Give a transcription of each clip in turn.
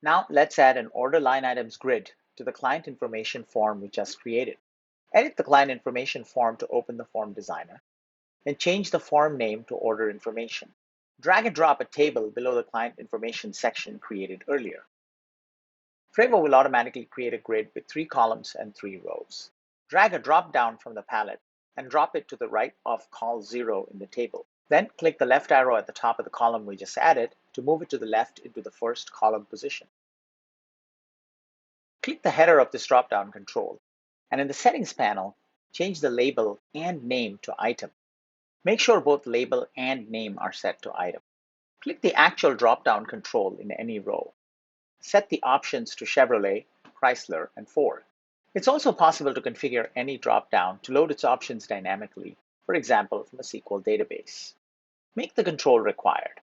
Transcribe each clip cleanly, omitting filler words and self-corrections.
Now let's add an order line items grid to the client information form we just created. Edit the client information form to open the form designer, and change the form name to order information. Drag and drop a table below the client information section created earlier. Frevo will automatically create a grid with 3 columns and 3 rows. Drag a drop down from the palette and drop it to the right of col 0 in the table. Then click the left arrow at the top of the column we just added to move it to the left into the first column position. Click the header of this drop-down control, and in the Settings panel, change the label and name to Item. Make sure both label and name are set to Item. Click the actual drop-down control in any row. Set the options to Chevrolet, Chrysler, and Ford. It's also possible to configure any drop-down to load its options dynamically, for example, from a SQL database. Make the control required.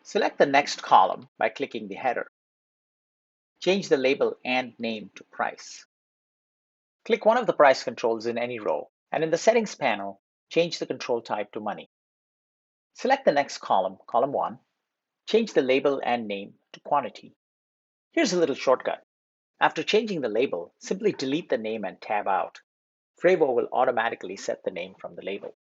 Select the next column by clicking the header. Change the label and name to Price. Click one of the price controls in any row, and in the Settings panel, change the control type to Money. Select the next column, column 1. Change the label and name to Quantity. Here's a little shortcut. After changing the label, simply delete the name and tab out. Frevo will automatically set the name from the label.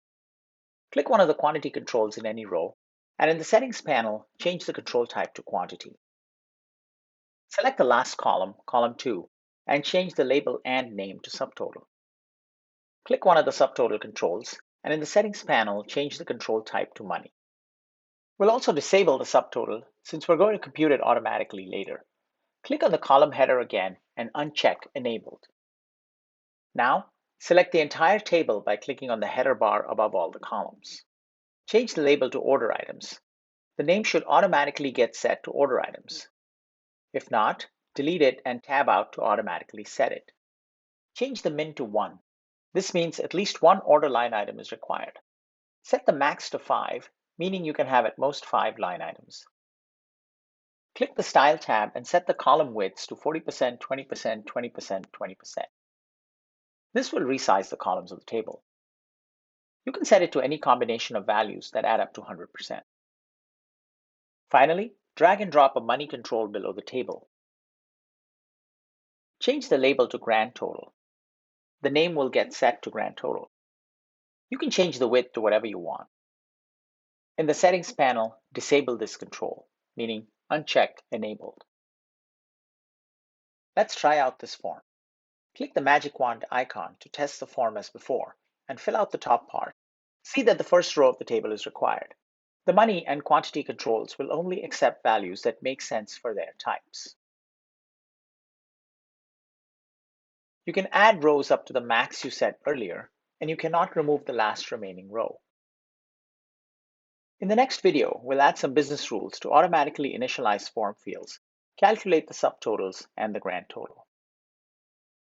Click one of the quantity controls in any row, and in the Settings panel, change the control type to Quantity. Select the last column, column 2, and change the label and name to Subtotal. Click one of the subtotal controls, and in the Settings panel, change the control type to Money. We'll also disable the subtotal since we're going to compute it automatically later. Click on the column header again and uncheck Enabled. Now, select the entire table by clicking on the header bar above all the columns. Change the label to Order Items. The name should automatically get set to Order Items. If not, delete it and tab out to automatically set it. Change the min to 1. This means at least one order line item is required. Set the max to 5, meaning you can have at most 5 line items. Click the Style tab and set the column widths to 40%, 20%, 20%, 20%. This will resize the columns of the table. You can set it to any combination of values that add up to 100%. Finally, drag and drop a money control below the table. Change the label to Grand Total. The name will get set to Grand Total. You can change the width to whatever you want. In the Settings panel, disable this control, meaning uncheck Enabled. Let's try out this form. Click the magic wand icon to test the form as before, and fill out the top part. See that the first row of the table is required. The money and quantity controls will only accept values that make sense for their types. You can add rows up to the max you set earlier, and you cannot remove the last remaining row. In the next video, we'll add some business rules to automatically initialize form fields, calculate the subtotals, and the grand total.